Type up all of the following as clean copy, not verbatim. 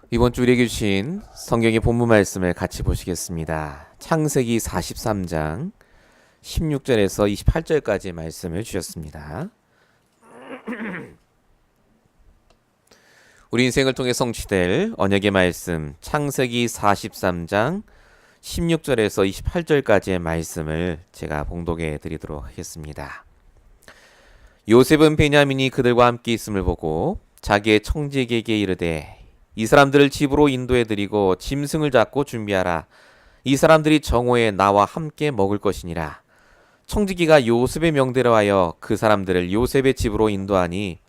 이번 주 우리에게 주신 성경의 본문 말씀을 같이 보시겠습니다. 창세기 43장 16절에서 28절까지의 말씀을 주셨습니다. 우리 인생을 통해 성취될 언약의 말씀, 창세기 43장 16절에서 28절까지의 말씀을 제가 봉독해 드리도록 하겠습니다. 요셉은 베냐민이 그들과 함께 있음을 보고 자기의 청지에게 이르되 이 사람들을 집으로 인도해 드리고 짐승을 잡고 준비하라. 이 사람들이 정오에 나와 함께 먹을 것이니라. 청지기가 요셉의 명대로 하여 그 사람들을 요셉의 집으로 인도하니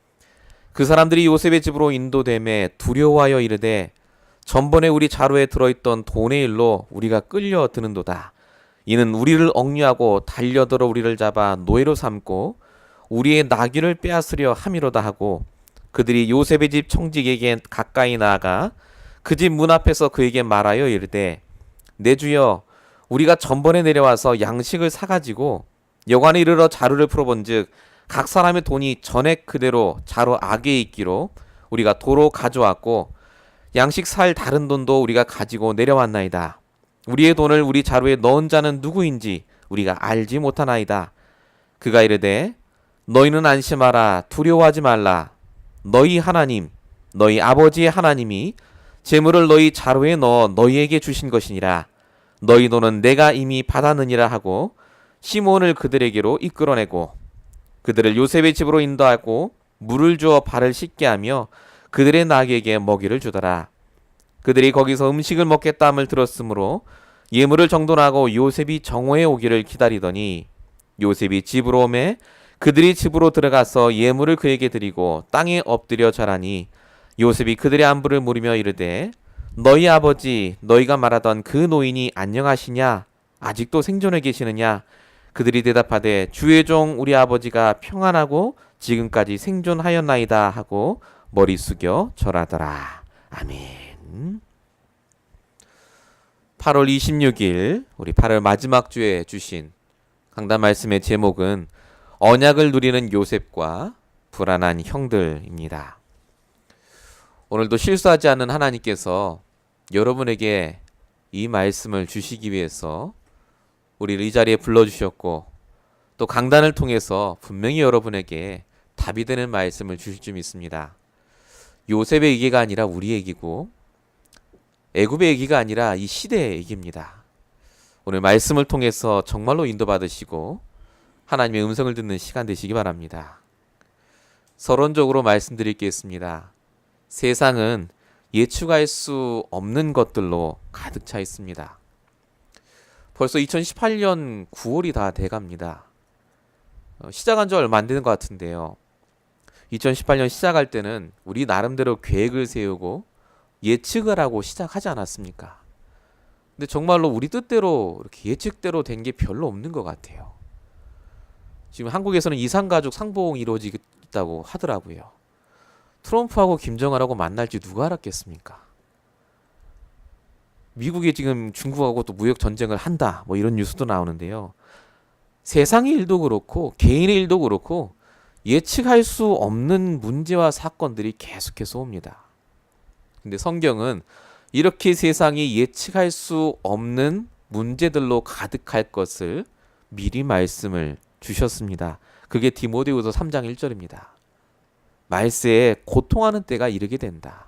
그 사람들이 요셉의 집으로 인도됨에 두려워하여 이르되 전번에 우리 자루에 들어있던 돈의 일로 우리가 끌려드는도다. 이는 우리를 억류하고 달려들어 우리를 잡아 노예로 삼고 우리의 나귀를 빼앗으려 함이로다 하고 그들이 요셉의 집 청지기에게 가까이 나아가 그 집 문 앞에서 그에게 말하여 이르되 내 주여 우리가 전번에 내려와서 양식을 사가지고 여관에 이르러 자루를 풀어본즉 각 사람의 돈이 전액 그대로 자루 안에 있기로 우리가 도로 가져왔고 양식 살 다른 돈도 우리가 가지고 내려왔나이다. 우리의 돈을 우리 자루에 넣은 자는 누구인지 우리가 알지 못하나이다. 그가 이르되 너희는 안심하라. 두려워하지 말라. 너희 하나님 너희 아버지의 하나님이 재물을 너희 자루에 넣어 너희에게 주신 것이니라. 너희 돈은 내가 이미 받았느니라 하고 시몬을 그들에게로 이끌어내고 그들을 요셉의 집으로 인도하고 물을 주어 발을 씻게 하며 그들의 나귀에게 먹이를 주더라. 그들이 거기서 음식을 먹겠다 함을 들었으므로 예물을 정돈하고 요셉이 정오에 오기를 기다리더니 요셉이 집으로 오매 그들이 집으로 들어가서 예물을 그에게 드리고 땅에 엎드려 절하니 요셉이 그들의 안부를 물으며 이르되 너희 아버지 너희가 말하던 그 노인이 안녕하시냐? 아직도 생존해 계시느냐? 그들이 대답하되 주의 종 우리 아버지가 평안하고 지금까지 생존하였나이다 하고 머리 숙여 절하더라. 아멘. 8월 26일 우리 8월 마지막 주에 주신 강단 말씀의 제목은 언약을 누리는 요셉과 불안한 형들입니다. 오늘도 실수하지 않는 하나님께서 여러분에게 이 말씀을 주시기 위해서 우리를 이 자리에 불러주셨고 또 강단을 통해서 분명히 여러분에게 답이 되는 말씀을 주실 줄 믿습니다. 요셉의 얘기가 아니라 우리의 얘기고 애굽의 얘기가 아니라 이 시대의 얘기입니다. 오늘 말씀을 통해서 정말로 인도받으시고 하나님의 음성을 듣는 시간 되시기 바랍니다. 서론적으로 말씀드리겠습니다. 세상은 예측할 수 없는 것들로 가득 차 있습니다. 벌써 2018년 9월이 다 돼갑니다. 시작한 지 얼마 안 되는 것 같은데요. 2018년 시작할 때는 우리 나름대로 계획을 세우고 예측을 하고 시작하지 않았습니까? 근데 정말로 우리 뜻대로 이렇게 예측대로 된 게 별로 없는 것 같아요. 지금 한국에서는 이산가족 상봉이 이루어지겠다고 하더라고요. 트럼프하고 김정은하고 만날지 누가 알았겠습니까? 미국이 지금 중국하고 또 무역 전쟁을 한다 뭐 이런 뉴스도 나오는데요. 세상의 일도 그렇고 개인의 일도 그렇고 예측할 수 없는 문제와 사건들이 계속해서 옵니다. 근데 성경은 이렇게 세상이 예측할 수 없는 문제들로 가득할 것을 미리 말씀을 주셨습니다. 그게 디모데후서 3장 1절입니다. 말세에 고통하는 때가 이르게 된다.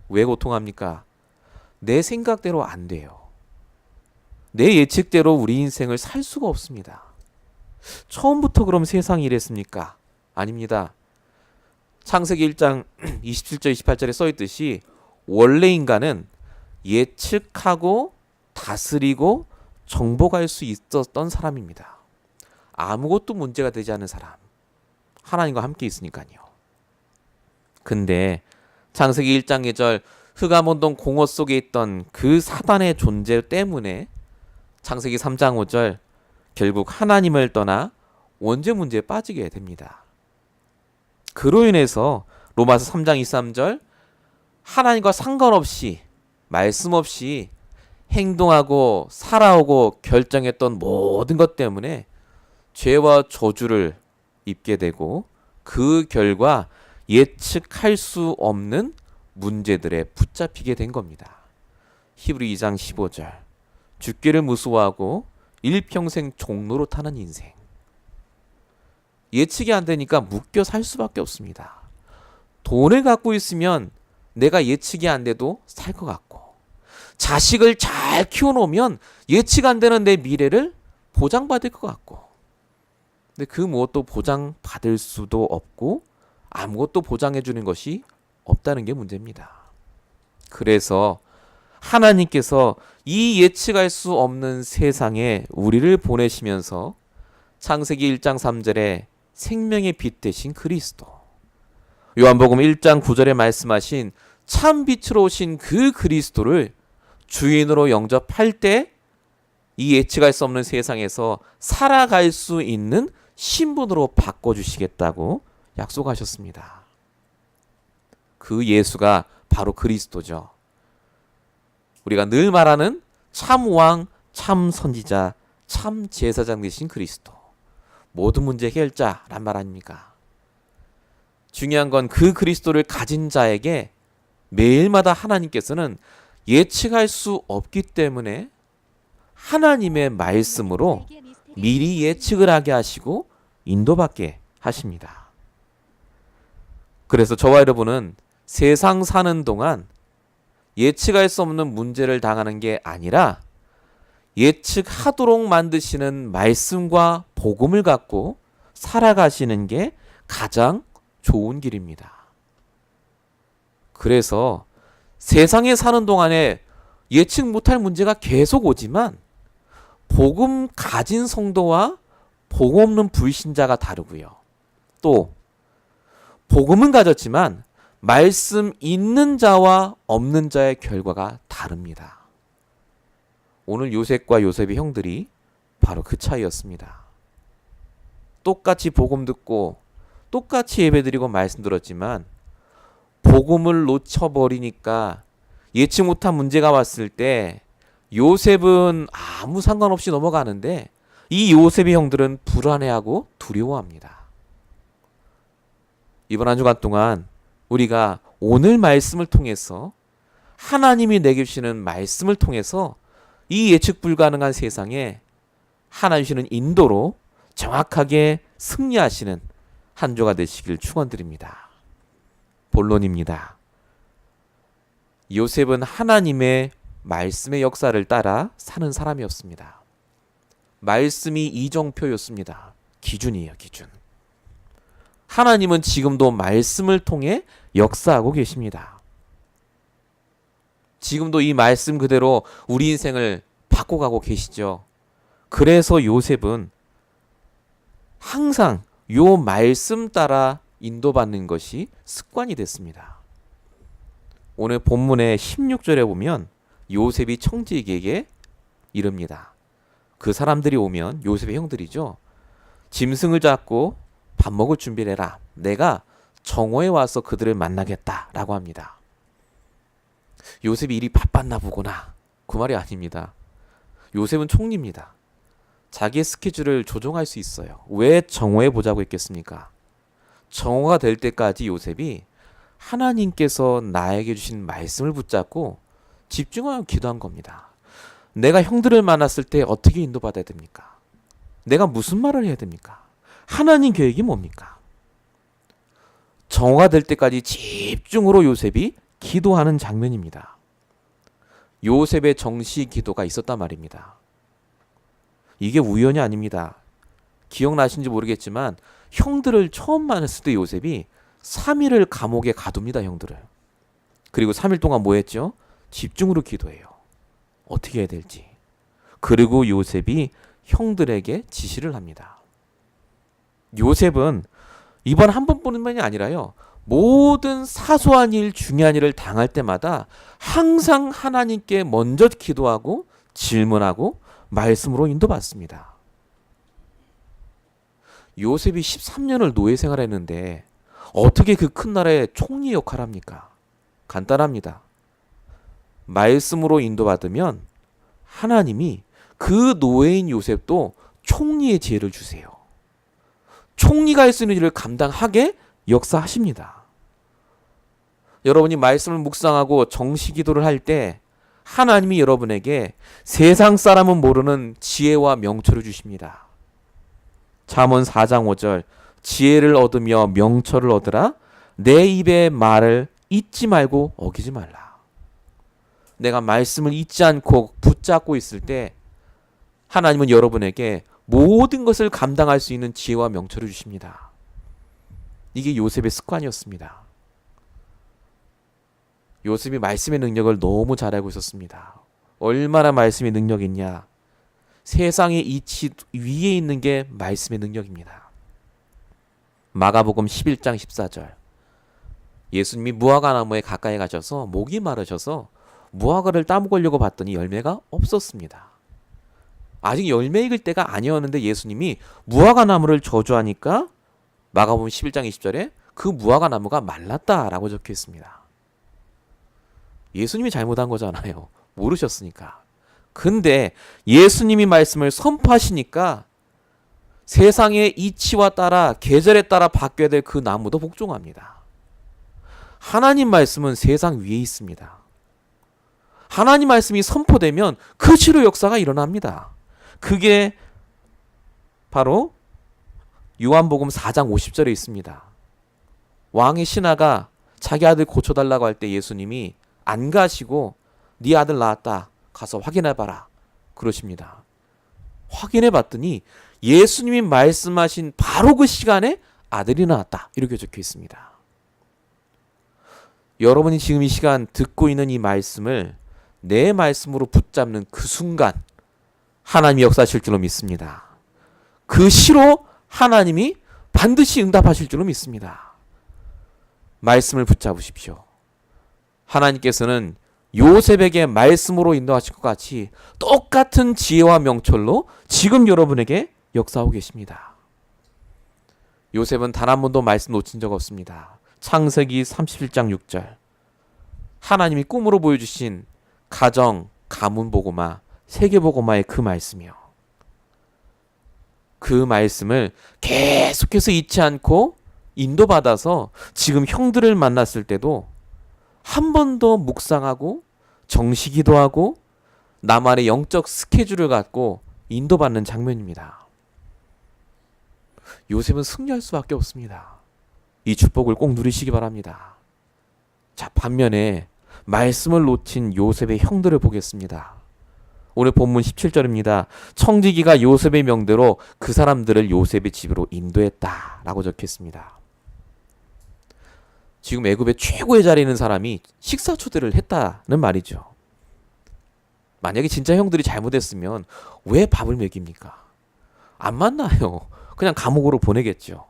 왜 고통합니까? 내 생각대로 안 돼요. 내 예측대로 우리 인생을 살 수가 없습니다. 처음부터 그럼 세상이 이랬습니까? 아닙니다. 창세기 1장 27절 28절에 써있듯이 원래 인간은 예측하고 다스리고 정복할 수 있었던 사람입니다. 아무것도 문제가 되지 않은 사람. 하나님과 함께 있으니까요. 근데 창세기 1장 2절 흑암원동 공허 속에 있던 그 사단의 존재 때문에 창세기 3장 5절 결국 하나님을 떠나 원죄 문제에 빠지게 됩니다. 그로 인해서 로마서 3장 23절 하나님과 상관없이 말씀 없이 행동하고 살아오고 결정했던 모든 것 때문에 죄와 저주를 입게 되고 그 결과 예측할 수 없는 문제들에 붙잡히게 된 겁니다. 히브리 2장 15절. 죽기를 무서워하고 일평생 종로로 타는 인생. 예측이 안 되니까 묶여 살 수밖에 없습니다. 돈을 갖고 있으면 내가 예측이 안 돼도 살 것 같고, 자식을 잘 키워놓으면 예측 안 되는 내 미래를 보장받을 것 같고, 근데 그 무엇도 보장받을 수도 없고 아무것도 보장해 주는 것이 없다는 게 문제입니다. 그래서 하나님께서 이 예측할 수 없는 세상에 우리를 보내시면서 창세기 1장 3절에 생명의 빛 되신 그리스도, 요한복음 1장 9절에 말씀하신 참 빛으로 오신 그 그리스도를 주인으로 영접할 때 이 예측할 수 없는 세상에서 살아갈 수 있는 신분으로 바꿔주시겠다고 약속하셨습니다. 그 예수가 바로 그리스도죠. 우리가 늘 말하는 참 왕, 참 선지자, 참 제사장 되신 그리스도, 모든 문제 해결자란 말 아닙니까? 중요한 건 그 그리스도를 가진 자에게 매일마다 하나님께서는 예측할 수 없기 때문에 하나님의 말씀으로 미리 예측을 하게 하시고 인도받게 하십니다. 그래서 저와 여러분은 세상 사는 동안 예측할 수 없는 문제를 당하는 게 아니라 예측하도록 만드시는 말씀과 복음을 갖고 살아가시는 게 가장 좋은 길입니다. 그래서 세상에 사는 동안에 예측 못할 문제가 계속 오지만 복음 가진 성도와 복음 없는 불신자가 다르고요. 또 복음은 가졌지만 말씀 있는 자와 없는 자의 결과가 다릅니다. 오늘 요셉과 요셉의 형들이 바로 그 차이였습니다. 똑같이 복음 듣고 똑같이 예배드리고 말씀 들었지만 복음을 놓쳐버리니까 예측 못한 문제가 왔을 때 요셉은 아무 상관없이 넘어가는데 이 요셉의 형들은 불안해하고 두려워합니다. 이번 한 주간 동안 우리가 오늘 말씀을 통해서 하나님이 내게 주시는 말씀을 통해서 이 예측 불가능한 세상에 하나님 주시는 인도로 정확하게 승리하시는 한 주가 되시길 축원드립니다. 본론입니다. 요셉은 하나님의 말씀의 역사를 따라 사는 사람이었습니다. 말씀이 이정표였습니다. 기준이에요, 기준. 하나님은 지금도 말씀을 통해 역사하고 계십니다. 지금도 이 말씀 그대로 우리 인생을 바꿔가고 계시죠. 그래서 요셉은 항상 요 말씀 따라 인도받는 것이 습관이 됐습니다. 오늘 본문의 16절에 보면 요셉이 청지기에게 이릅니다. 그 사람들이 오면 요셉의 형들이죠. 짐승을 잡고 밥 먹을 준비를 해라. 내가 정오에 와서 그들을 만나겠다라고 합니다. 요셉이 일이 바빴나 보구나. 그 말이 아닙니다. 요셉은 총리입니다. 자기의 스케줄을 조정할 수 있어요. 왜 정오에 보자고 했겠습니까? 정오가 될 때까지 요셉이 하나님께서 나에게 주신 말씀을 붙잡고 집중하여 기도한 겁니다. 내가 형들을 만났을 때 어떻게 인도받아야 됩니까? 내가 무슨 말을 해야 됩니까? 하나님 계획이 뭡니까? 정오가 될 때까지 집중으로 요셉이 기도하는 장면입니다. 요셉의 정시 기도가 있었단 말입니다. 이게 우연이 아닙니다. 기억나신지 모르겠지만 형들을 처음 만났을 때 요셉이 3일을 감옥에 가둡니다. 형들을. 그리고 3일 동안 뭐 했죠? 집중으로 기도해요. 어떻게 해야 될지. 그리고 요셉이 형들에게 지시를 합니다. 요셉은 이번 한 번뿐만이 아니라요. 모든 사소한 일, 중요한 일을 당할 때마다 항상 하나님께 먼저 기도하고 질문하고 말씀으로 인도받습니다. 요셉이 13년을 노예 생활했는데 어떻게 그 큰 나라의 총리 역할을 합니까? 간단합니다. 말씀으로 인도받으면 하나님이 그 노예인 요셉도 총리의 지혜를 주세요. 총리가 할 수 있는 일을 감당하게 역사하십니다. 여러분이 말씀을 묵상하고 정시 기도를 할 때 하나님이 여러분에게 세상 사람은 모르는 지혜와 명철을 주십니다. 잠언 4장 5절 지혜를 얻으며 명철을 얻으라. 내 입의 말을 잊지 말고 어기지 말라. 내가 말씀을 잊지 않고 붙잡고 있을 때 하나님은 여러분에게 모든 것을 감당할 수 있는 지혜와 명철을 주십니다. 이게 요셉의 습관이었습니다. 요셉이 말씀의 능력을 너무 잘 알고 있었습니다. 얼마나 말씀의 능력이 있냐. 세상의 이치 위에 있는 게 말씀의 능력입니다. 마가복음 11장 14절 예수님이 무화과 나무에 가까이 가셔서 목이 마르셔서 무화과를 따먹으려고 봤더니 열매가 없었습니다. 아직 열매 익을 때가 아니었는데 예수님이 무화과 나무를 저주하니까 마가복음 11장 20절에 그 무화과 나무가 말랐다라고 적혀 있습니다. 예수님이 잘못한 거잖아요. 모르셨으니까. 근데 예수님이 말씀을 선포하시니까 세상의 이치와 따라 계절에 따라 바뀌어야 될 그 나무도 복종합니다. 하나님 말씀은 세상 위에 있습니다. 하나님 말씀이 선포되면 그 치료 역사가 일어납니다. 그게 바로 요한복음 4장 50절에 있습니다. 왕의 신하가 자기 아들 고쳐달라고 할 때 예수님이 안 가시고 네 아들 낳았다. 가서 확인해봐라. 그러십니다. 확인해봤더니 예수님이 말씀하신 바로 그 시간에 아들이 나왔다. 이렇게 적혀 있습니다. 여러분이 지금 이 시간 듣고 있는 이 말씀을 내 말씀으로 붙잡는 그 순간 하나님이 역사하실 줄로 믿습니다. 그 시로 하나님이 반드시 응답하실 줄로 믿습니다. 말씀을 붙잡으십시오. 하나님께서는 요셉에게 말씀으로 인도하실 것 같이 똑같은 지혜와 명철로 지금 여러분에게 역사하고 계십니다. 요셉은 단 한 번도 말씀 놓친 적 없습니다. 창세기 37장 6절 하나님이 꿈으로 보여주신 가정, 가문 보고마, 세계 보고마의 그 말씀이요. 그 말씀을 계속해서 잊지 않고 인도받아서 지금 형들을 만났을 때도 한 번 더 묵상하고 정시기도하고 나만의 영적 스케줄을 갖고 인도받는 장면입니다. 요셉은 승리할 수밖에 없습니다. 이 축복을 꼭 누리시기 바랍니다. 자, 반면에 말씀을 놓친 요셉의 형들을 보겠습니다. 오늘 본문 17절입니다. 청지기가 요셉의 명대로 그 사람들을 요셉의 집으로 인도했다라고 적혀 있습니다. 지금 애굽의 최고의 자리에 있는 사람이 식사 초대를 했다는 말이죠. 만약에 진짜 형들이 잘못했으면 왜 밥을 먹입니까? 안 만나요. 그냥 감옥으로 보내겠죠.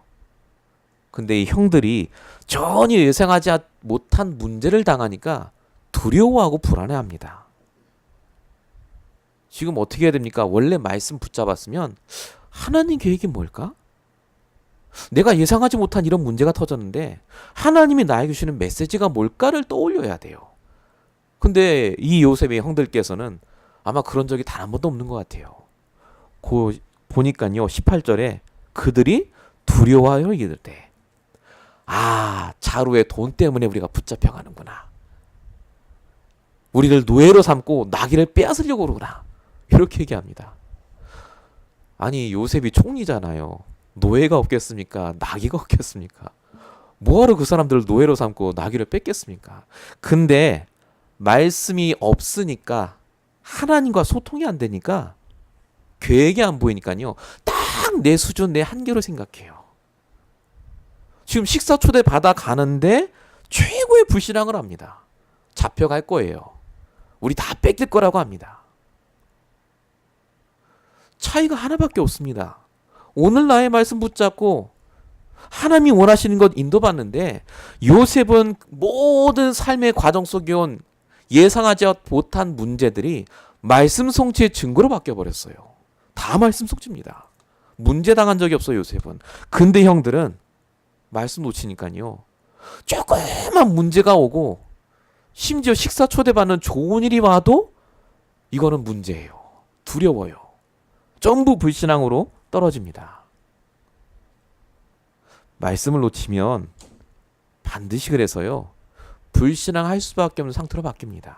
근데 이 형들이 전혀 예상하지 못한 문제를 당하니까 두려워하고 불안해합니다. 지금 어떻게 해야 됩니까? 원래 말씀 붙잡았으면 하나님 계획이 뭘까? 내가 예상하지 못한 이런 문제가 터졌는데 하나님이 나에게 주시는 메시지가 뭘까를 떠올려야 돼요. 근데 이 요셉의 형들께서는 아마 그런 적이 단 한 번도 없는 것 같아요. 보니까요 18절에 그들이 두려워하여 이르되 자루의 돈 때문에 우리가 붙잡혀가는구나. 우리를 노예로 삼고 나귀를 빼앗으려고 그러구나. 이렇게 얘기합니다. 아니 요셉이 총리잖아요. 노예가 없겠습니까? 나귀가 없겠습니까? 뭐하러 그 사람들을 노예로 삼고 나귀를 뺏겠습니까? 근데 말씀이 없으니까 하나님과 소통이 안 되니까 계획이 안 보이니까요. 딱 내 수준, 내 한계로 생각해요. 지금 식사 초대 받아 가는데 최고의 불신앙을 합니다. 잡혀갈 거예요. 우리 다 뺏길 거라고 합니다. 차이가 하나밖에 없습니다. 오늘 나의 말씀 붙잡고 하나님이 원하시는 것 인도받는데 요셉은 모든 삶의 과정 속에 온 예상하지 못한 문제들이 말씀 성취의 증거로 바뀌어버렸어요. 다 말씀 성취입니다. 문제 당한 적이 없어요, 요셉은. 근데 형들은 말씀 놓치니까요. 조그만 문제가 오고 심지어 식사 초대받는 좋은 일이 와도 이거는 문제예요. 두려워요. 전부 불신앙으로 떨어집니다. 말씀을 놓치면 반드시 그래서요. 불신앙할 수밖에 없는 상태로 바뀝니다.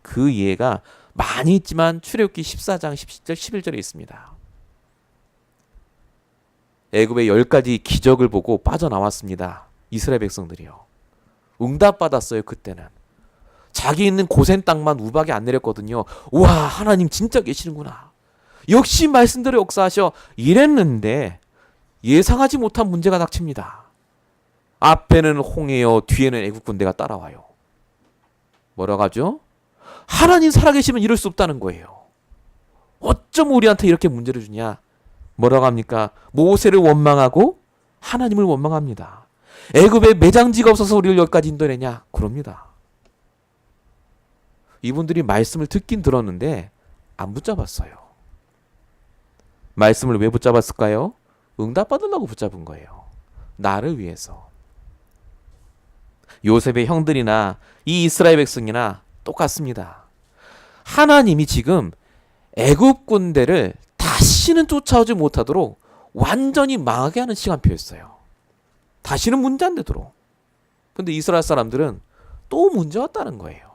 그 이해가 많이 있지만 출애굽기 14장 10절 11절에 있습니다. 애굽의 10가지 기적을 보고 빠져나왔습니다. 이스라엘 백성들이요. 응답받았어요. 그때는. 자기 있는 고센 땅만 우박이 안 내렸거든요. 우와, 하나님 진짜 계시는구나. 역시 말씀대로 역사하셔. 이랬는데 예상하지 못한 문제가 닥칩니다. 앞에는 홍해요, 뒤에는 애국 군대가 따라와요. 뭐라고 하죠? 하나님 살아계시면 이럴 수 없다는 거예요. 어쩜 우리한테 이렇게 문제를 주냐? 뭐라고 합니까? 모세를 원망하고 하나님을 원망합니다. 애굽에 매장지가 없어서 우리를 여기까지 인도내냐? 그럽니다. 이분들이 말씀을 듣긴 들었는데 안 붙잡았어요. 말씀을 왜 붙잡았을까요? 응답받으려고 붙잡은 거예요. 나를 위해서. 요셉의 형들이나 이 이스라엘 백성이나 똑같습니다. 하나님이 지금 애굽 군대를 다시는 쫓아오지 못하도록 완전히 망하게 하는 시간표였어요. 다시는 문제 안 되도록. 근데 이스라엘 사람들은 또 문제 왔다는 거예요.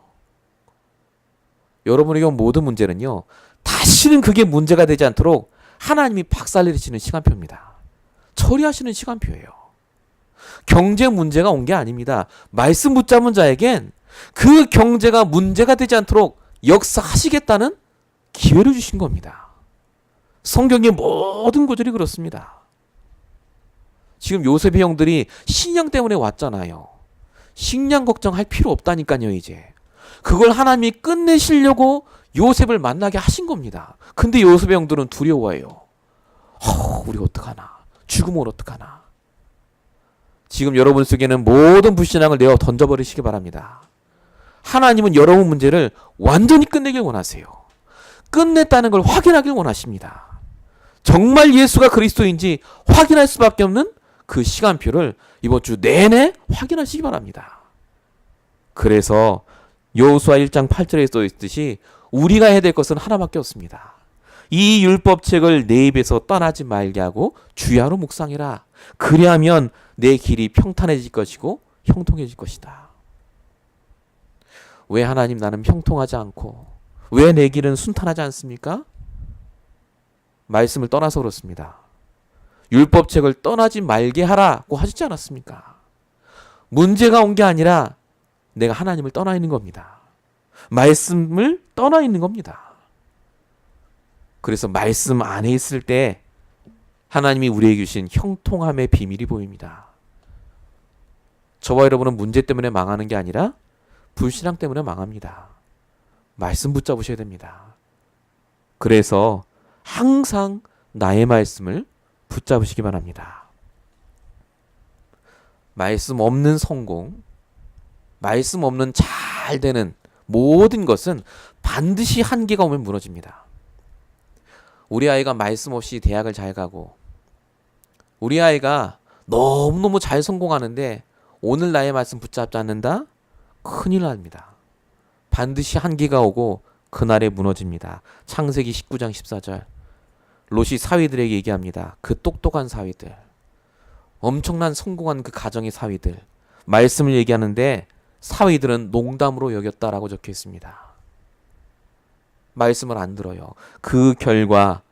여러분에게 온 모든 문제는요, 다시는 그게 문제가 되지 않도록 하나님이 박살내리시는 시간표입니다. 처리하시는 시간표예요. 경제 문제가 온 게 아닙니다. 말씀 붙잡은 자에겐 그 경제가 문제가 되지 않도록 역사하시겠다는 기회를 주신 겁니다. 성경의 모든 구절이 그렇습니다. 지금 요셉의 형들이 식량 때문에 왔잖아요. 식량 걱정할 필요 없다니까요. 이제 그걸 하나님이 끝내시려고 요셉을 만나게 하신 겁니다. 근데 요셉의 형들은 두려워해요. 우리 어떡하나? 죽으면 어떡하나? 지금 여러분 속에는 모든 불신앙을 내어 던져버리시기 바랍니다. 하나님은 여러분 문제를 완전히 끝내길 원하세요. 끝냈다는 걸 확인하길 원하십니다. 정말 예수가 그리스도인지 확인할 수밖에 없는 그 시간표를 이번 주 내내 확인하시기 바랍니다. 그래서 여호수아 1장 8절에 써 있듯이 우리가 해야 될 것은 하나밖에 없습니다. 이 율법책을 내 입에서 떠나지 말게 하고 주야로 묵상해라. 그리하면 내 길이 평탄해질 것이고 형통해질 것이다. 왜 하나님 나는 형통하지 않고 왜 내 길은 순탄하지 않습니까? 말씀을 떠나서 그렇습니다. 율법책을 떠나지 말게 하라고 하시지 않았습니까? 문제가 온 게 아니라 내가 하나님을 떠나 있는 겁니다. 말씀을 떠나 있는 겁니다. 그래서 말씀 안에 있을 때 하나님이 우리에게 주신 형통함의 비밀이 보입니다. 저와 여러분은 문제 때문에 망하는 게 아니라 불신앙 때문에 망합니다. 말씀 붙잡으셔야 됩니다. 그래서 항상 나의 말씀을 붙잡으시기 바랍니다. 말씀 없는 성공, 말씀 없는 잘 되는 모든 것은 반드시 한계가 오면 무너집니다. 우리 아이가 말씀 없이 대학을 잘 가고 우리 아이가 너무너무 잘 성공하는데 오늘 나의 말씀 붙잡지 않는다? 큰일 납니다. 반드시 한계가 오고 그날에 무너집니다. 창세기 19장 14절 롯이 사위들에게 얘기합니다. 그 똑똑한 사위들, 엄청난 성공한 그 가정의 사위들, 말씀을 얘기하는데 사위들은 농담으로 여겼다라고 적혀 있습니다. 말씀을 안 들어요. 그 결과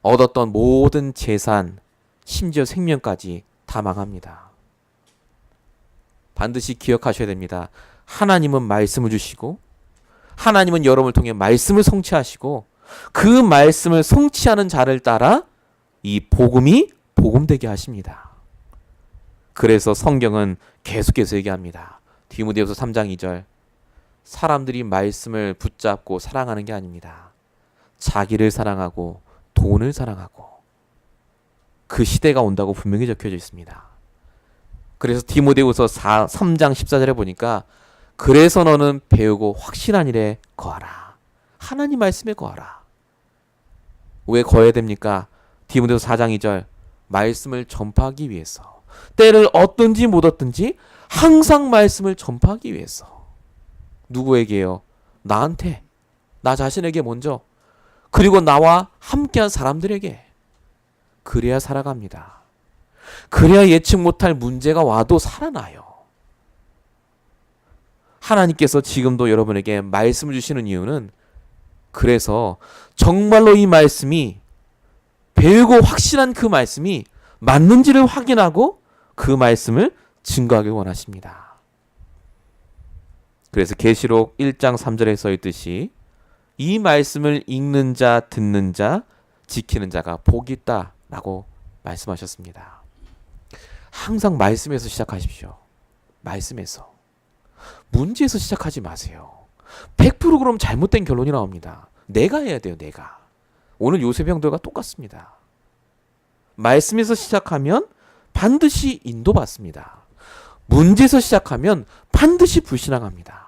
얻었던 모든 재산, 심지어 생명까지 다 망합니다. 반드시 기억하셔야 됩니다. 하나님은 말씀을 주시고 하나님은 여러분을 통해 말씀을 성취하시고 그 말씀을 성취하는 자를 따라 이 복음이 복음되게 하십니다. 그래서 성경은 계속해서 얘기합니다. 디모데후서 3장 2절 사람들이 말씀을 붙잡고 사랑하는 게 아닙니다. 자기를 사랑하고 돈을 사랑하고 그 시대가 온다고 분명히 적혀져 있습니다. 그래서 디모데후서 3장 14절에 보니까 그래서 너는 배우고 확실한 일에 거하라. 하나님 말씀에 거하라. 왜 거해야 됩니까? 디모데후서 4장 2절 말씀을 전파하기 위해서 때를 얻든지 못 얻든지 항상 말씀을 전파하기 위해서. 누구에게요? 나한테, 나 자신에게 먼저, 그리고 나와 함께한 사람들에게. 그래야 살아갑니다. 그래야 예측 못할 문제가 와도 살아나요. 하나님께서 지금도 여러분에게 말씀을 주시는 이유는 그래서 정말로 이 말씀이 배우고 확신한 그 말씀이 맞는지를 확인하고 그 말씀을 증거하길 원하십니다. 그래서 계시록 1장 3절에 써 있듯이 이 말씀을 읽는 자, 듣는 자, 지키는 자가 복이 있다라고 말씀하셨습니다. 항상 말씀에서 시작하십시오. 말씀에서. 문제에서 시작하지 마세요. 100% 그럼 잘못된 결론이 나옵니다. 내가 해야 돼요. 내가. 오늘 요셉의 형들과 똑같습니다. 말씀에서 시작하면 반드시 인도받습니다. 문제에서 시작하면 반드시 불신앙합니다.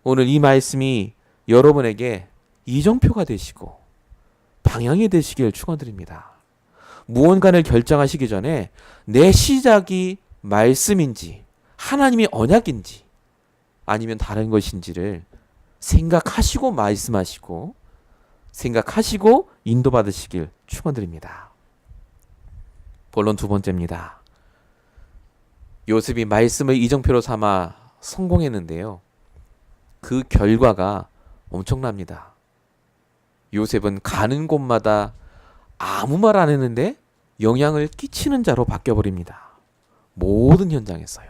오늘 이 말씀이 여러분에게 이정표가 되시고 방향이 되시길 축원드립니다. 무언가를 결정하시기 전에 내 시작이 말씀인지 하나님의 언약인지 아니면 다른 것인지를 생각하시고 말씀하시고 생각하시고 인도받으시길 축원드립니다. 본론 두 번째입니다. 요셉이 말씀을 이정표로 삼아 성공했는데요. 그 결과가 엄청납니다. 요셉은 가는 곳마다 아무 말 안 했는데 영향을 끼치는 자로 바뀌어버립니다. 모든 현장에서요.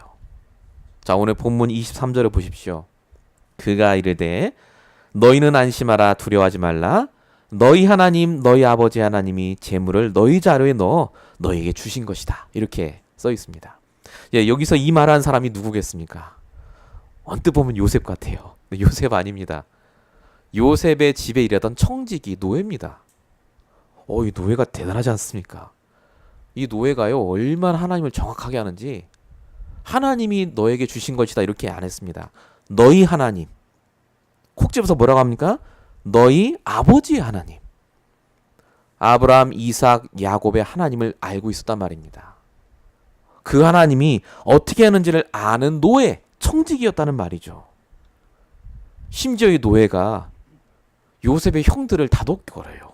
자, 오늘 본문 23절을 보십시오. 그가 이르되 너희는 안심하라 두려워하지 말라 너희 하나님 너희 아버지 하나님이 재물을 너희 자료에 넣어 너희에게 주신 것이다. 이렇게 써 있습니다. 예, 여기서 이 말한 사람이 누구겠습니까? 언뜻 보면 요셉 같아요. 요셉 아닙니다. 요셉의 집에 일하던 청지기 노예입니다. 이 노예가 대단하지 않습니까? 이 노예가요 얼마나 하나님을 정확하게 아는지 하나님이 너에게 주신 것이다 이렇게 안 했습니다. 너희 하나님. 콕 집어서 뭐라고 합니까? 너희 아버지 하나님. 아브라함, 이삭, 야곱의 하나님을 알고 있었단 말입니다. 그 하나님이 어떻게 하는지를 아는 노예, 청직이었다는 말이죠. 심지어 이 노예가 요셉의 형들을 다독거려요.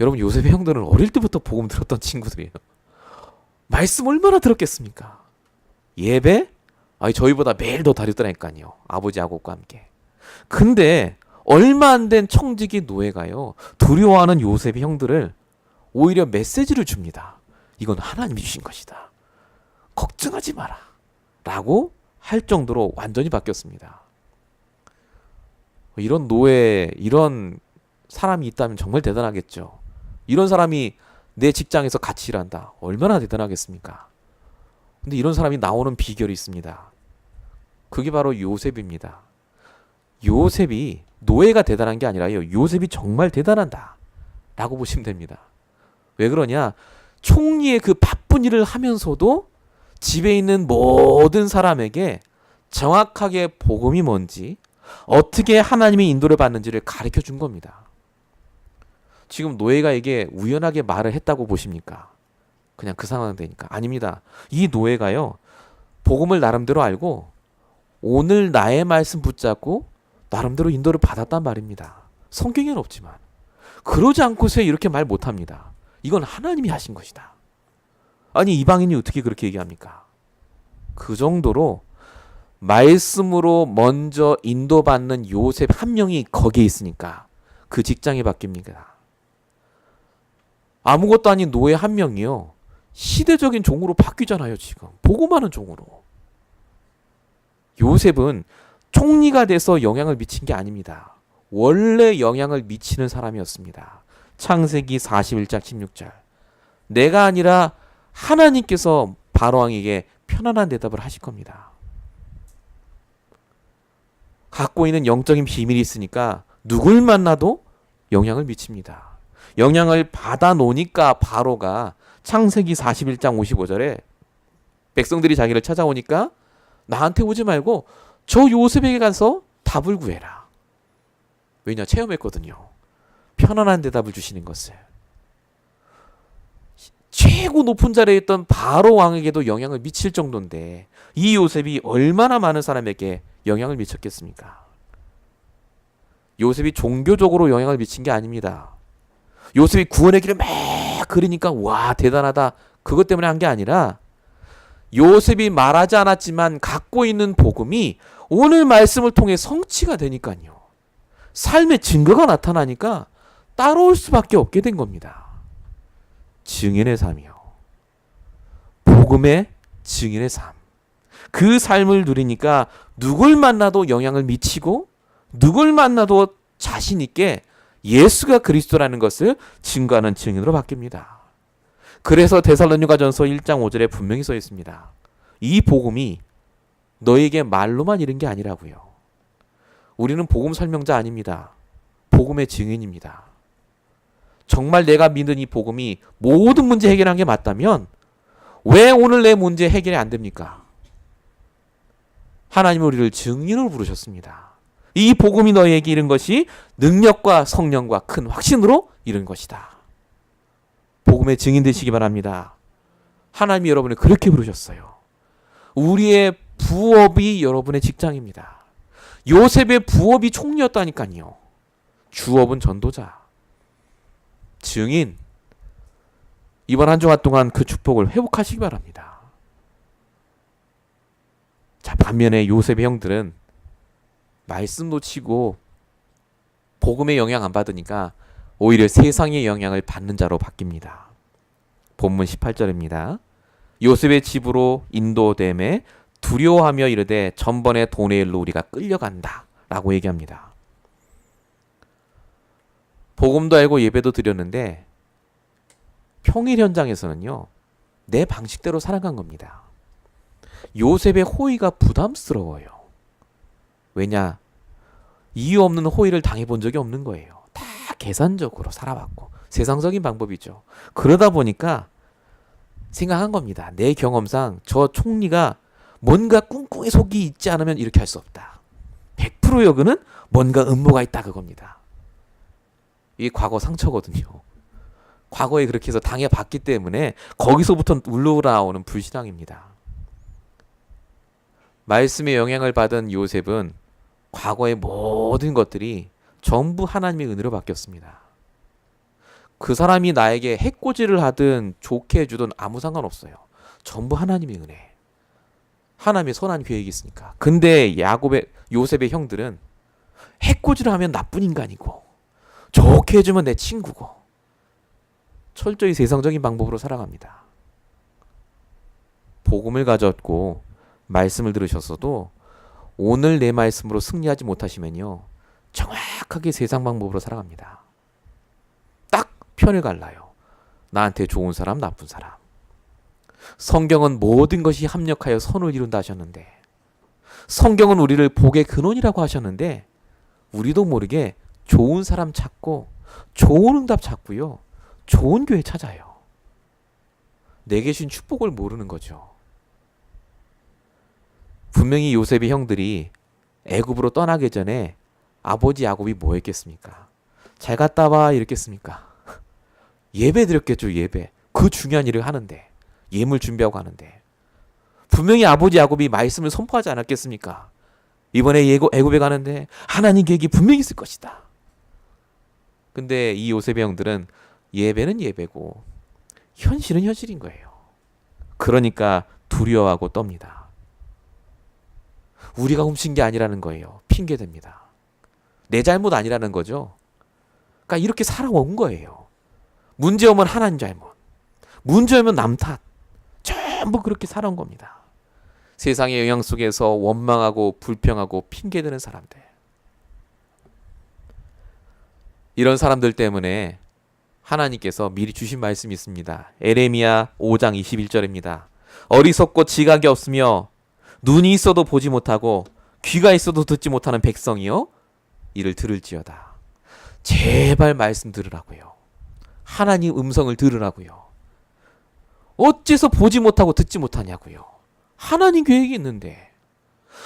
여러분 요셉의 형들은 어릴 때부터 복음 들었던 친구들이에요. 말씀 얼마나 들었겠습니까? 예배? 저희보다 매일 더 다녔더라니까요. 아버지 야곱과 함께. 근데 얼마 안 된 청지기 노예가요. 두려워하는 요셉의 형들을 오히려 메시지를 줍니다. 이건 하나님이 주신 것이다. 걱정하지 마라. 라고 할 정도로 완전히 바뀌었습니다. 이런 노예, 이런 사람이 있다면 정말 대단하겠죠. 이런 사람이 내 직장에서 같이 일한다. 얼마나 대단하겠습니까? 근데 이런 사람이 나오는 비결이 있습니다. 그게 바로 요셉입니다. 요셉이 노예가 대단한 게 아니라요. 요셉이 정말 대단하다. 라고 보시면 됩니다. 왜 그러냐? 총리의 그 바쁜 일을 하면서도 집에 있는 모든 사람에게 정확하게 복음이 뭔지 어떻게 하나님의 인도를 받는지를 가르쳐 준 겁니다. 지금 노예가 이게 우연하게 말을 했다고 보십니까? 그냥 그 상황 되니까. 아닙니다. 이 노예가요. 복음을 나름대로 알고 오늘 나의 말씀 붙잡고 나름대로 인도를 받았단 말입니다. 성경에는 없지만. 그러지 않고서 이렇게 말 못합니다. 이건 하나님이 하신 것이다. 아니 이방인이 어떻게 그렇게 얘기합니까? 그 정도로 말씀으로 먼저 인도받는 요셉 한 명이 거기에 있으니까 그 직장이 바뀝니다. 아무것도 아닌 노예 한 명이요. 시대적인 종으로 바뀌잖아요. 지금. 복음하는 종으로. 요셉은 총리가 돼서 영향을 미친 게 아닙니다. 원래 영향을 미치는 사람이었습니다. 창세기 41장 16절. 내가 아니라 하나님께서 바로왕에게 편안한 대답을 하실 겁니다. 갖고 있는 영적인 비밀이 있으니까 누굴 만나도 영향을 미칩니다. 영향을 받아 놓으니까 바로가 창세기 41장 55절에 백성들이 자기를 찾아오니까 나한테 오지 말고 저 요셉에게 가서 답을 구해라. 왜냐? 체험했거든요. 편안한 대답을 주시는 것을. 최고 높은 자리에 있던 바로 왕에게도 영향을 미칠 정도인데 이 요셉이 얼마나 많은 사람에게 영향을 미쳤겠습니까? 요셉이 종교적으로 영향을 미친 게 아닙니다. 요셉이 구원의 길을 막 그리니까 와 대단하다 그것 때문에 한 게 아니라 요셉이 말하지 않았지만 갖고 있는 복음이 오늘 말씀을 통해 성취가 되니까요. 삶의 증거가 나타나니까 따라올 수밖에 없게 된 겁니다. 증인의 삶이요. 복음의 증인의 삶. 그 삶을 누리니까 누굴 만나도 영향을 미치고 누굴 만나도 자신 있게 예수가 그리스도라는 것을 증거하는 증인으로 바뀝니다. 그래서 데살로니가전서 1장 5절에 분명히 써 있습니다. 이 복음이 너에게 말로만 이른 게 아니라고요. 우리는 복음 설명자 아닙니다. 복음의 증인입니다. 정말 내가 믿는 이 복음이 모든 문제 해결한 게 맞다면 왜 오늘 내 문제 해결이 안 됩니까? 하나님은 우리를 증인으로 부르셨습니다. 이 복음이 너희에게 이른 것이 능력과 성령과 큰 확신으로 이른 것이다. 복음의 증인 되시기 바랍니다. 하나님이 여러분을 그렇게 부르셨어요. 우리의 부업이 여러분의 직장입니다. 요셉의 부업이 총리였다니까요. 주업은 전도자, 증인. 이번 한 주간 동안 그 축복을 회복하시기 바랍니다. 자, 반면에 요셉의 형들은 말씀 놓치고 복음의 영향 안 받으니까 오히려 세상의 영향을 받는 자로 바뀝니다. 본문 18절입니다. 요셉의 집으로 인도됨에 두려워하며 이르되 전번에 돈의 일로 우리가 끌려간다 라고 얘기합니다. 복음도 알고 예배도 드렸는데 평일 현장에서는요, 내 방식대로 살아간 겁니다. 요셉의 호의가 부담스러워요. 왜냐? 이유 없는 호의를 당해본 적이 없는 거예요. 다 계산적으로 살아왔고 세상적인 방법이죠. 그러다 보니까 생각한 겁니다. 내 경험상 저 총리가 뭔가 꿍꿍이 속이 있지 않으면 이렇게 할 수 없다. 100% 여기는 뭔가 음모가 있다 그겁니다. 이게 과거 상처거든요. 과거에 그렇게 해서 당해봤기 때문에 거기서부터 울러나오는 불신앙입니다. 말씀의 영향을 받은 요셉은 과거의 모든 것들이 전부 하나님의 은혜로 바뀌었습니다. 그 사람이 나에게 해코지를 하든 좋게 해주든 아무 상관없어요. 전부 하나님의 은혜. 하나님의 선한 계획이 있으니까. 근데 요셉의 형들은 해코지를 하면 나쁜 인간이고 좋게 해주면 내 친구고 철저히 세상적인 방법으로 살아갑니다. 복음을 가졌고 말씀을 들으셨어도 오늘 내 말씀으로 승리하지 못하시면요, 정확하게 세상 방법으로 살아갑니다. 딱 편을 갈라요. 나한테 좋은 사람, 나쁜 사람. 성경은 모든 것이 합력하여 선을 이룬다 하셨는데, 성경은 우리를 복의 근원이라고 하셨는데, 우리도 모르게 좋은 사람 찾고 좋은 응답 찾고요, 좋은 교회 찾아요. 내게 주신 축복을 모르는 거죠. 분명히 요셉의 형들이 애굽으로 떠나기 전에 아버지 야곱이 뭐 했겠습니까? 잘 갔다 와 이랬겠습니까? 예배 드렸겠죠. 예배. 그 중요한 일을 하는데, 예물 준비하고 하는데 분명히 아버지 야곱이 말씀을 선포하지 않았겠습니까? 이번에 애굽에 가는데 하나님 계획이 분명히 있을 것이다. 근데 이 요셉의 형들은 예배는 예배고 현실은 현실인 거예요. 그러니까 두려워하고 떱니다. 우리가 훔친 게 아니라는 거예요. 핑계댑니다. 내 잘못 아니라는 거죠. 그러니까 이렇게 살아온 거예요. 문제 오면 하나님 잘못, 문제 오면 남 탓, 전부 그렇게 살아온 겁니다. 세상의 영향 속에서 원망하고 불평하고 핑계대는 사람들. 이런 사람들 때문에 하나님께서 미리 주신 말씀이 있습니다. 에레미야 5장 21절입니다. 어리석고 지각이 없으며 눈이 있어도 보지 못하고 귀가 있어도 듣지 못하는 백성이요, 이를 들을지어다. 제발 말씀 들으라고요. 하나님 음성을 들으라고요. 어째서 보지 못하고 듣지 못하냐고요. 하나님 계획이 있는데,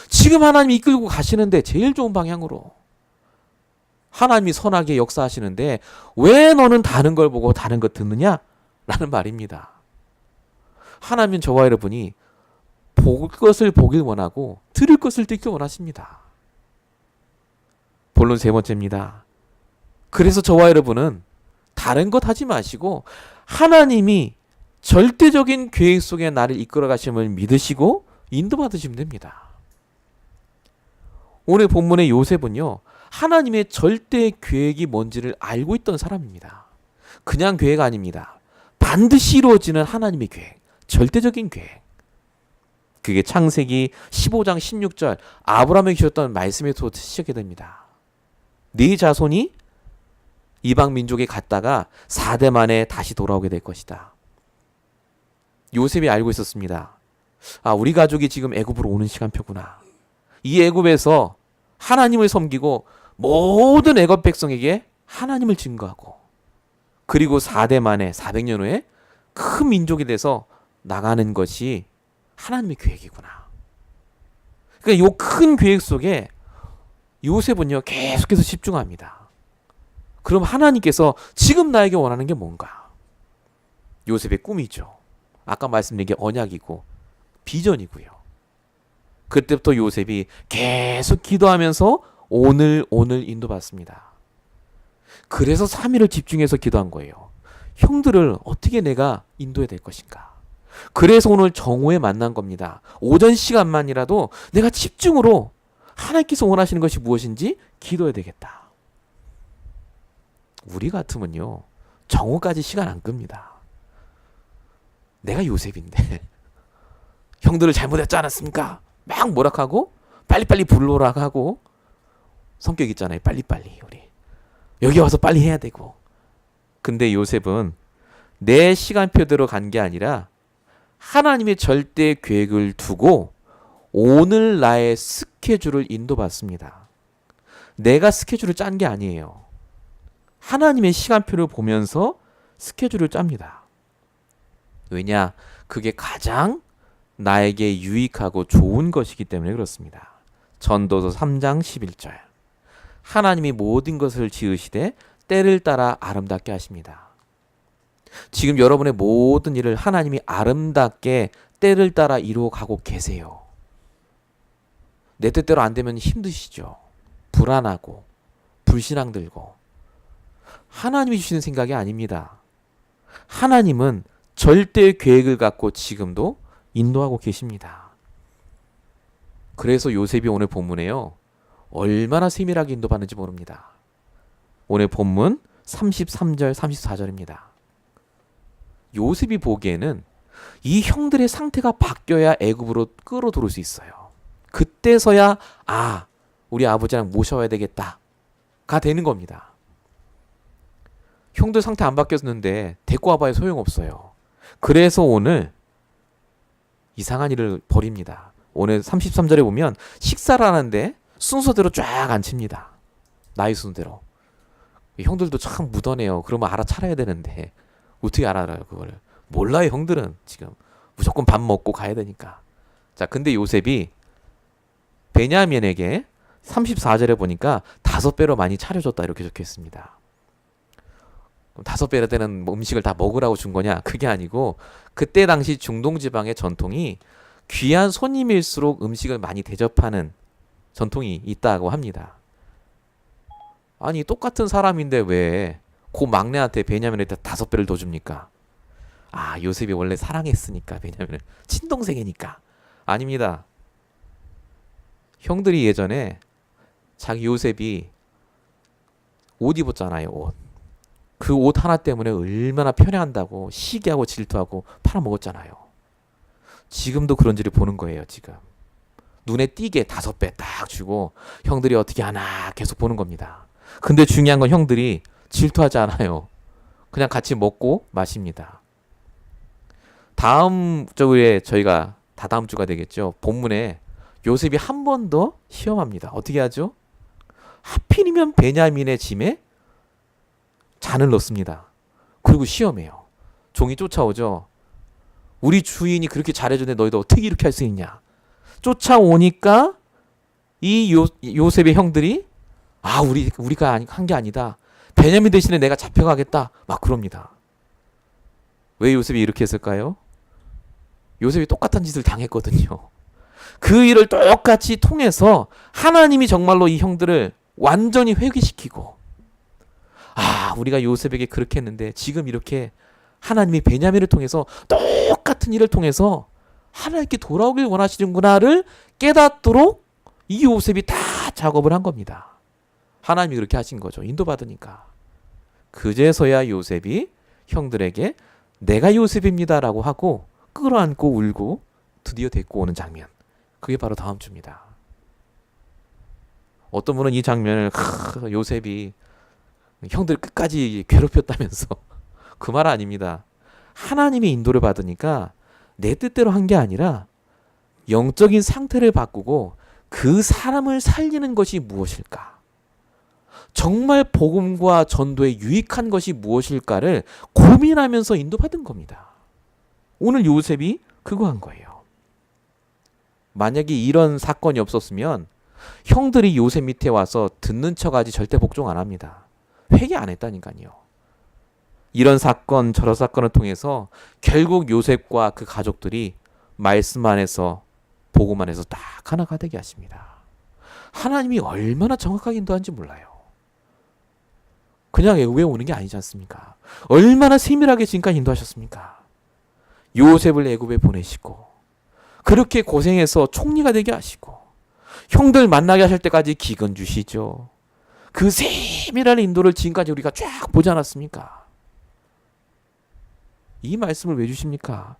지금 하나님이 이끌고 가시는데 제일 좋은 방향으로 하나님이 선하게 역사하시는데 왜 너는 다른 걸 보고 다른 것 듣느냐? 라는 말입니다. 하나님은 저와 여러분이 볼 것을 보길 원하고 들을 것을 듣길 원하십니다. 본론 세 번째입니다. 그래서 저와 여러분은 다른 것 하지 마시고 하나님이 절대적인 계획 속에 나를 이끌어 가심을 믿으시고 인도받으시면 됩니다. 오늘 본문의 요셉은요, 하나님의 절대 계획이 뭔지를 알고 있던 사람입니다. 그냥 계획 아닙니다. 반드시 이루어지는 하나님의 계획, 절대적인 계획. 그게 창세기 15장 16절 아브라함에게 주셨던 말씀에서 시작이 됩니다. 네 자손이 이방 민족에 갔다가 4대 만에 다시 돌아오게 될 것이다. 요셉이 알고 있었습니다. 아, 우리 가족이 지금 애굽으로 오는 시간표구나. 이 애굽에서 하나님을 섬기고 모든 애굽 백성에게 하나님을 증거하고, 그리고 4대 만에 400년 후에 큰 민족이 돼서 나가는 것이 하나님의 계획이구나. 그러니까 이 큰 계획 속에 요셉은요, 계속해서 집중합니다. 그럼 하나님께서 지금 나에게 원하는 게 뭔가? 요셉의 꿈이죠. 아까 말씀드린 게 언약이고 비전이고요. 그때부터 요셉이 계속 기도하면서 오늘 인도받습니다. 그래서 3일을 집중해서 기도한 거예요. 형들을 어떻게 내가 인도해야 될 것인가? 그래서 오늘 정오에 만난 겁니다. 오전 시간만이라도 내가 집중으로 하나님께서 원하시는 것이 무엇인지 기도해야 되겠다. 우리 같으면요, 정오까지 시간 안 끕니다. 내가 요셉인데 형들을 잘못했지 않았습니까? 막 뭐락하고 빨리빨리 불러라 하고, 성격 있잖아요. 빨리빨리 우리 여기 와서 빨리 해야 되고. 근데 요셉은 내 시간표대로 간 게 아니라 하나님의 절대 계획을 두고 오늘 나의 스케줄을 인도받습니다. 내가 스케줄을 짠 게 아니에요. 하나님의 시간표를 보면서 스케줄을 짭니다. 왜냐? 그게 가장 나에게 유익하고 좋은 것이기 때문에 그렇습니다. 전도서 3장 11절. 하나님이 모든 것을 지으시되 때를 따라 아름답게 하십니다. 지금 여러분의 모든 일을 하나님이 아름답게 때를 따라 이루어 가고 계세요. 내 뜻대로 안 되면 힘드시죠. 불안하고 불신앙 들고. 하나님이 주시는 생각이 아닙니다. 하나님은 절대 계획을 갖고 지금도 인도하고 계십니다. 그래서 요셉이 오늘 본문에요, 얼마나 세밀하게 인도받는지 모릅니다. 오늘 본문 33절 34절입니다. 요셉이 보기에는 이 형들의 상태가 바뀌어야 애굽으로 끌어들어올 수 있어요. 그때서야 우리 아버지랑 모셔와야 되겠다가 되는 겁니다. 형들 상태 안 바뀌었는데 데리고 와봐야 소용없어요. 그래서 오늘 이상한 일을 벌입니다. 오늘 33절에 보면 식사를 하는데 순서대로 쫙 앉힙니다. 나이 순대로. 형들도 참 무던해요. 그러면 알아차려야 되는데 어떻게 알아요 그걸? 몰라요. 형들은 지금 무조건 밥 먹고 가야 되니까. 자, 근데 요셉이 베냐민에게 34절에 보니까 5배로 많이 차려줬다 이렇게 적혀있습니다. 5배나 되는 음식을 다 먹으라고 준 거냐? 그게 아니고 그때 당시 중동 지방의 전통이 귀한 손님일수록 음식을 많이 대접하는 전통이 있다고 합니다. 아니, 똑같은 사람인데 왜 그 막내한테 베냐민한테 5배를 더 줍니까? 요셉이 원래 사랑했으니까, 베냐민을 친동생이니까. 아닙니다. 형들이 예전에 자기 요셉이 옷 입었잖아요. 옷. 그 옷 하나 때문에 얼마나 편애한다고 시기하고 질투하고 팔아먹었잖아요. 지금도 그런지를 보는 거예요. 지금 눈에 띄게 5배 딱 주고 형들이 어떻게 하나 계속 보는 겁니다. 근데 중요한 건 형들이 질투하지 않아요. 그냥 같이 먹고 마십니다. 다음 주에 저희가 다다음 주가 되겠죠. 본문에 요셉이 한 번 더 시험합니다. 어떻게 하죠? 하필이면 베냐민의 짐에 잔을 넣습니다. 그리고 시험해요. 종이 쫓아오죠. 우리 주인이 그렇게 잘해주는데 너희도 어떻게 이렇게 할 수 있냐? 쫓아오니까 이 요셉의 형들이 우리가 한 게 아니다. 베냐민 대신에 내가 잡혀가겠다. 막 그럽니다. 왜 요셉이 이렇게 했을까요? 요셉이 똑같은 짓을 당했거든요. 그 일을 똑같이 통해서 하나님이 정말로 이 형들을 완전히 회귀시키고, 우리가 요셉에게 그렇게 했는데 지금 이렇게 하나님이 베냐민을 통해서 똑같은 일을 통해서 하나님께 돌아오길 원하시는구나를 깨닫도록 이 요셉이 다 작업을 한 겁니다. 하나님이 그렇게 하신 거죠. 인도받으니까. 그제서야 요셉이 형들에게 내가 요셉입니다라고 하고 끌어안고 울고 드디어 데리고 오는 장면. 그게 바로 다음 주입니다. 어떤 분은 이 장면을 요셉이 형들 끝까지 괴롭혔다면서 그 말 아닙니다. 하나님의 인도를 받으니까 내 뜻대로 한 게 아니라 영적인 상태를 바꾸고 그 사람을 살리는 것이 무엇일까? 정말 복음과 전도에 유익한 것이 무엇일까를 고민하면서 인도받은 겁니다. 오늘 요셉이 그거 한 거예요. 만약에 이런 사건이 없었으면 형들이 요셉 밑에 와서 듣는 척하지 절대 복종 안 합니다. 회개 안 했다니까요. 이런 사건 저런 사건을 통해서 결국 요셉과 그 가족들이 말씀 안에서 복음 안에서 딱 하나가 되게 하십니다. 하나님이 얼마나 정확하게 인도하는지 몰라요. 그냥 애굽에 오는 게 아니지 않습니까? 얼마나 세밀하게 지금까지 인도하셨습니까? 요셉을 애굽에 보내시고 그렇게 고생해서 총리가 되게 하시고 형들 만나게 하실 때까지 기근 주시죠. 그 세밀한 인도를 지금까지 우리가 쫙 보지 않았습니까? 이 말씀을 왜 주십니까?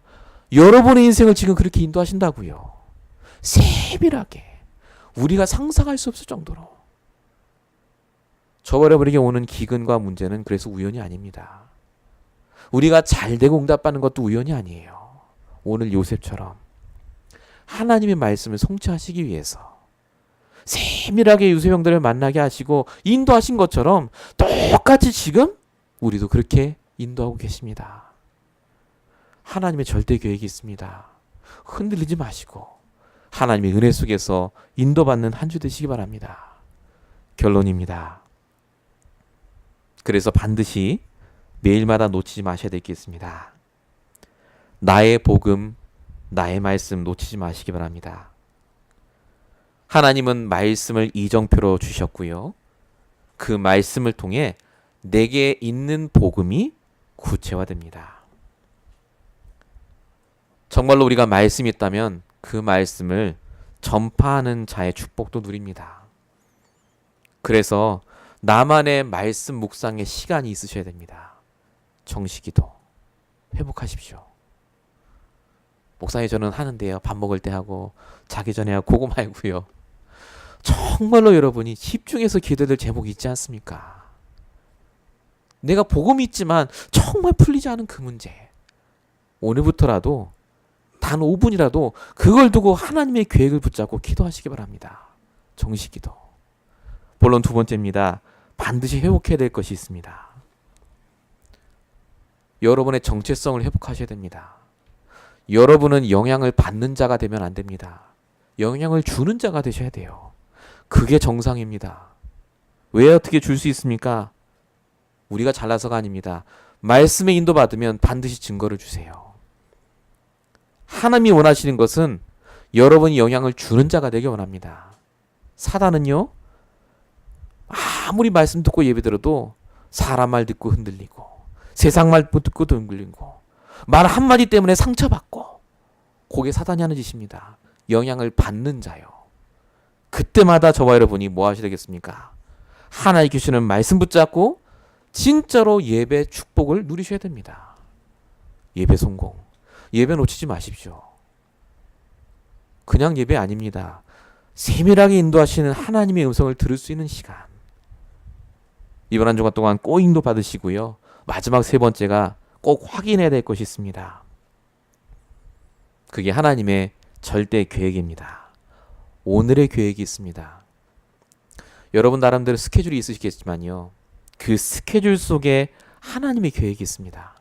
여러분의 인생을 지금 그렇게 인도하신다고요. 세밀하게 우리가 상상할 수 없을 정도로. 저와 여러분에게 오는 기근과 문제는 그래서 우연이 아닙니다. 우리가 잘 되고 응답받는 것도 우연이 아니에요. 오늘 요셉처럼 하나님의 말씀을 성취하시기 위해서 세밀하게 요셉 형들을 만나게 하시고 인도하신 것처럼 똑같이 지금 우리도 그렇게 인도하고 계십니다. 하나님의 절대 계획이 있습니다. 흔들리지 마시고 하나님의 은혜 속에서 인도받는 한 주 되시기 바랍니다. 결론입니다. 그래서 반드시 매일마다 놓치지 마셔야 되겠습니다. 나의 복음, 나의 말씀 놓치지 마시기 바랍니다. 하나님은 말씀을 이정표로 주셨고요. 그 말씀을 통해 내게 있는 복음이 구체화됩니다. 정말로 우리가 말씀이 있다면 그 말씀을 전파하는 자의 축복도 누립니다. 그래서 나만의 말씀 묵상의 시간이 있으셔야 됩니다. 정식기도 회복하십시오. 목사님 저는 하는데요. 밥 먹을 때 하고 자기 전에 하고 그거 말고요. 정말로 여러분이 집중해서 기도될 제목이 있지 않습니까? 내가 복음이 있지만 정말 풀리지 않은 그 문제. 오늘부터라도 단 5분이라도 그걸 두고 하나님의 계획을 붙잡고 기도하시기 바랍니다. 정식기도. 본론 두 번째입니다. 반드시 회복해야 될 것이 있습니다. 여러분의 정체성을 회복하셔야 됩니다. 여러분은 영향을 받는 자가 되면 안 됩니다. 영향을 주는 자가 되셔야 돼요. 그게 정상입니다. 왜 어떻게 줄 수 있습니까? 우리가 잘나서가 아닙니다. 말씀에 인도받으면 반드시 증거를 주세요. 하나님이 원하시는 것은 여러분이 영향을 주는 자가 되길 원합니다. 사단은요, 아무리 말씀 듣고 예배 들어도 사람 말 듣고 흔들리고 세상 말 듣고도 흔들리고 말 한마디 때문에 상처받고 그게 사단이 하는 짓입니다. 영향을 받는 자요. 그때마다 저와 여러분이 뭐 하셔야 되겠습니까? 하나님 주시는 말씀 붙잡고 진짜로 예배 축복을 누리셔야 됩니다. 예배 성공. 예배 놓치지 마십시오. 그냥 예배 아닙니다. 세밀하게 인도하시는 하나님의 음성을 들을 수 있는 시간. 이번 한 주간 동안 꼭 인도 받으시고요. 마지막 세 번째가 꼭 확인해야 될 것이 있습니다. 그게 하나님의 절대 계획입니다. 오늘의 계획이 있습니다. 여러분 나름대로 스케줄이 있으시겠지만요. 그 스케줄 속에 하나님의 계획이 있습니다.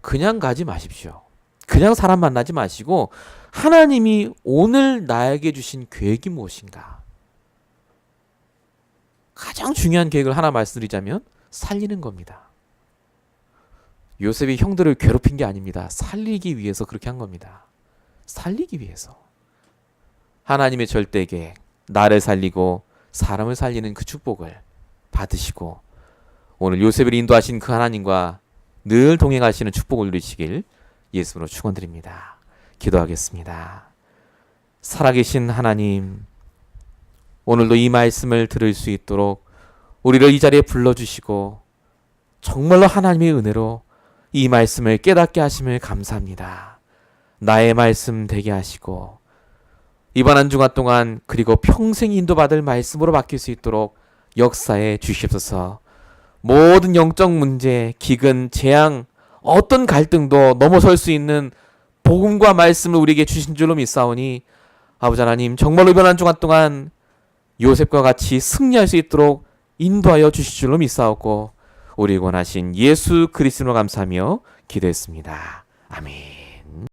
그냥 가지 마십시오. 그냥 사람 만나지 마시고 하나님이 오늘 나에게 주신 계획이 무엇인가? 가장 중요한 계획을 하나 말씀드리자면 살리는 겁니다. 요셉이 형들을 괴롭힌 게 아닙니다. 살리기 위해서 그렇게 한 겁니다. 살리기 위해서. 하나님의 절대 계획, 나를 살리고 사람을 살리는 그 축복을 받으시고 오늘 요셉을 인도하신 그 하나님과 늘 동행하시는 축복을 누리시길 예수로 축원드립니다. 기도하겠습니다. 살아계신 하나님, 오늘도 이 말씀을 들을 수 있도록 우리를 이 자리에 불러주시고 정말로 하나님의 은혜로 이 말씀을 깨닫게 하심을 감사합니다. 나의 말씀 되게 하시고 이번 한 주간 동안 그리고 평생 인도받을 말씀으로 바뀔 수 있도록 역사해 주시옵소서. 모든 영적 문제, 기근, 재앙, 어떤 갈등도 넘어설 수 있는 복음과 말씀을 우리에게 주신 줄로 믿사오니 아버지 하나님, 정말로 이번 한 주간 동안 요셉과 같이 승리할 수 있도록 인도하여 주실 줄로 믿사오고 우리 원하신 예수 그리스도로 감사하며 기도했습니다. 아멘.